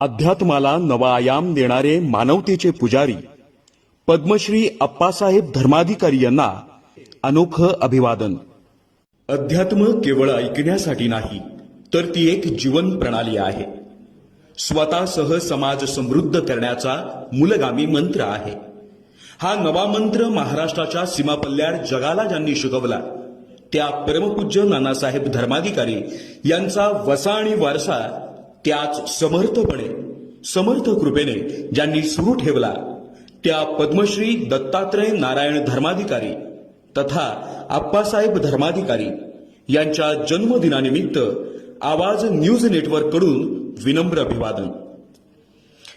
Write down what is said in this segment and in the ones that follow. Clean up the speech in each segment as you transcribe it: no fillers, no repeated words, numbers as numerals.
अध्यात्माला नवा आयाम देणारे मानवतेचे पुजारी पद्मश्री अप्पासाहेब धर्माधिकारी यांना अनोखं अभिवादन। अध्यात्म केवळ ऐकण्यासाठी नाही, तर ती एक जीवन प्रणाली आहे। स्वतःसह समाज समृद्ध करण्याचा मूलगामी मंत्र आहे। हा नवा मंत्र महाराष्ट्राच्या सीमापल्ल्यात जगाला ज्यांनी शिकवला त्या परमपूज्य नानासाहेब धर्माधिकारी यांचा वसा आणि वारसा त्याच समर्थपणे समर्थ कृपेने ज्यांनी सुरू ठेवला त्या पद्मश्री दत्तात्रय नारायण धर्माधिकारी तथा अप्पासाहेब धर्माधिकारी यांच्या जन्मदिनानिमित्त आवाज न्यूज नेटवर्क कडून विनम्र अभिवादन।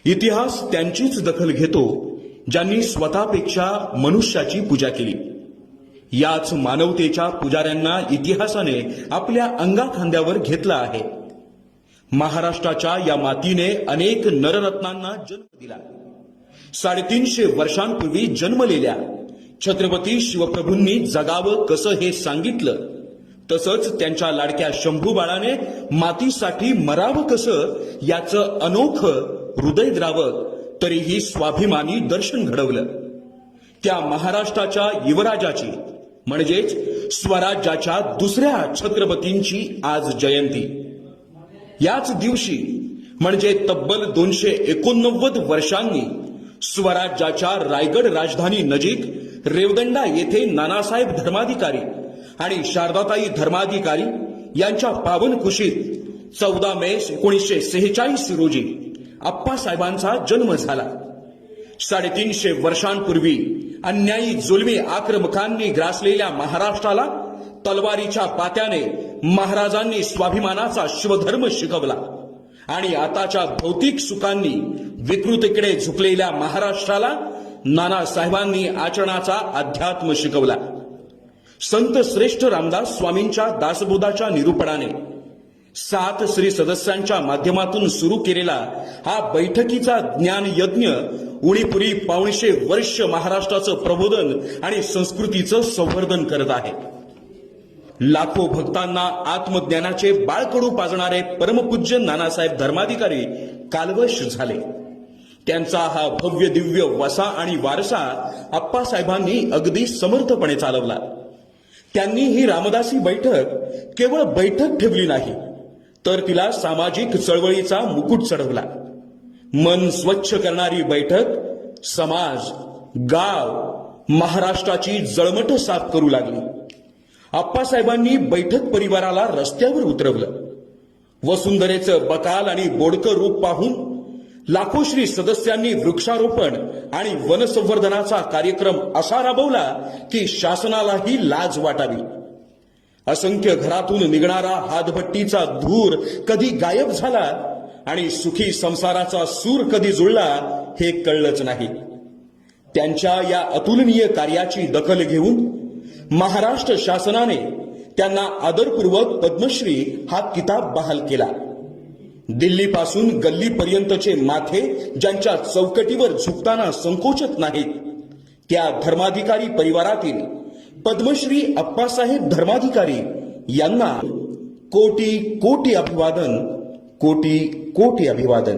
इतिहास त्यांचीच दखल घेतो ज्यांनी स्वतःपेक्षा मनुष्याची पूजा केली। याच मानवतेच्या पुजाऱ्यांना इतिहासाने आपल्या अंगाखांद्यावर घेतलं आहे। महाराष्ट्राच्या या मातीने अनेक नररत्नांना जन्म दिला। 350 वर्षांपूर्वी जन्मलेल्या छत्रपती शिवप्रभूंनी जगावं कसं हे सांगितलं, तसंच त्यांच्या लाडक्या शंभू बाळाने मातीसाठी मरावं कसं याचं अनोखं हृदयद्रावक तरीही स्वाभिमानी दर्शन घडवलं। त्या महाराष्ट्राच्या युवराजाची म्हणजेच स्वराज्याच्या दुसऱ्या छत्रपतींची आज जयंती। याच दिवशी म्हणजे तब्बल 289 वर्षांनी स्वराज्याच्या रायगड राजधानी नजीक रेवदंडा येथे नानासाहेब धर्माधिकारी आणि शारदाताई धर्माधिकारी यांच्या पावन कुशीत 14 मे 1946 रोजी अप्पासाहेबांचा जन्म झाला। 350 वर्षांपूर्वी अन्यायी जुलमी आक्रमकांनी ग्रासलेल्या महाराष्ट्राला तलवारीच्या पात्याने महाराजांनी स्वाभिमानाचा शिवधर्म शिकवला आणि आताच्या भौतिक सुखांनी विकृतीकडे झुकलेल्या महाराष्ट्राला नानासाहेबांनी आचरणाचा अध्यात्म शिकवला। संत श्रेष्ठ रामदास स्वामींच्या दासबोधाच्या निरूपणाने 7 श्री सदस्यांच्या माध्यमातून सुरू केलेला हा बैठकीचा ज्ञान यज्ञ उणीपुरी 500 वर्ष महाराष्ट्राचं प्रबोधन आणि संस्कृतीचं संवर्धन करत आहे। लाखो भक्तांना आत्मज्ञानाचे बाळकडू पाजणारे परमपूज्य नानासाहेब धर्माधिकारी कालवश झाले। त्यांचा हा भव्य दिव्य वसा आणि वारसा अप्पासाहेबांनी अगदी समर्थपणे चालवला। त्यांनी ही रामदासी बैठक केवळ बैठक ठेवली नाही, तर तिला सामाजिक चळवळीचा मुकुट चढवला। मन स्वच्छ करणारी बैठक समाज, गाव, महाराष्ट्राची जळमट साफ करू लागली। अप्पासाहेबांनी बैठक परिवाराला रस्त्यावर उतरवलं। वसुंधरेचं बकाल आणि बोडकं रूप पाहून लाखो श्री सदस्यांनी वृक्षारोपण आणि वनसंवर्धनाचा कार्यक्रम असा राबवला की शासनालाही लाज वाटावी। असंख्य घरातून निघणारा हातभट्टीचा धूर कधी गायब झाला आणि सुखी संसाराचा सूर कधी जुळला हे कळलंच नाही। त्यांच्या या अतुलनीय कार्याची दखल घेऊन महाराष्ट्र शासनाने त्यांना आदरपूर्वक पद्मश्री हा किताब बहाल केला। दिल्लीपासून गल्लीपर्यंतचे माथे ज्यांच्या चौकटीवर झुकताना संकोचत नाहीत त्या धर्माधिकारी परिवारातील पद्मश्री अप्पासाहेब धर्माधिकारी यांना कोटी कोटी अभिवादन, कोटी कोटी अभिवादन।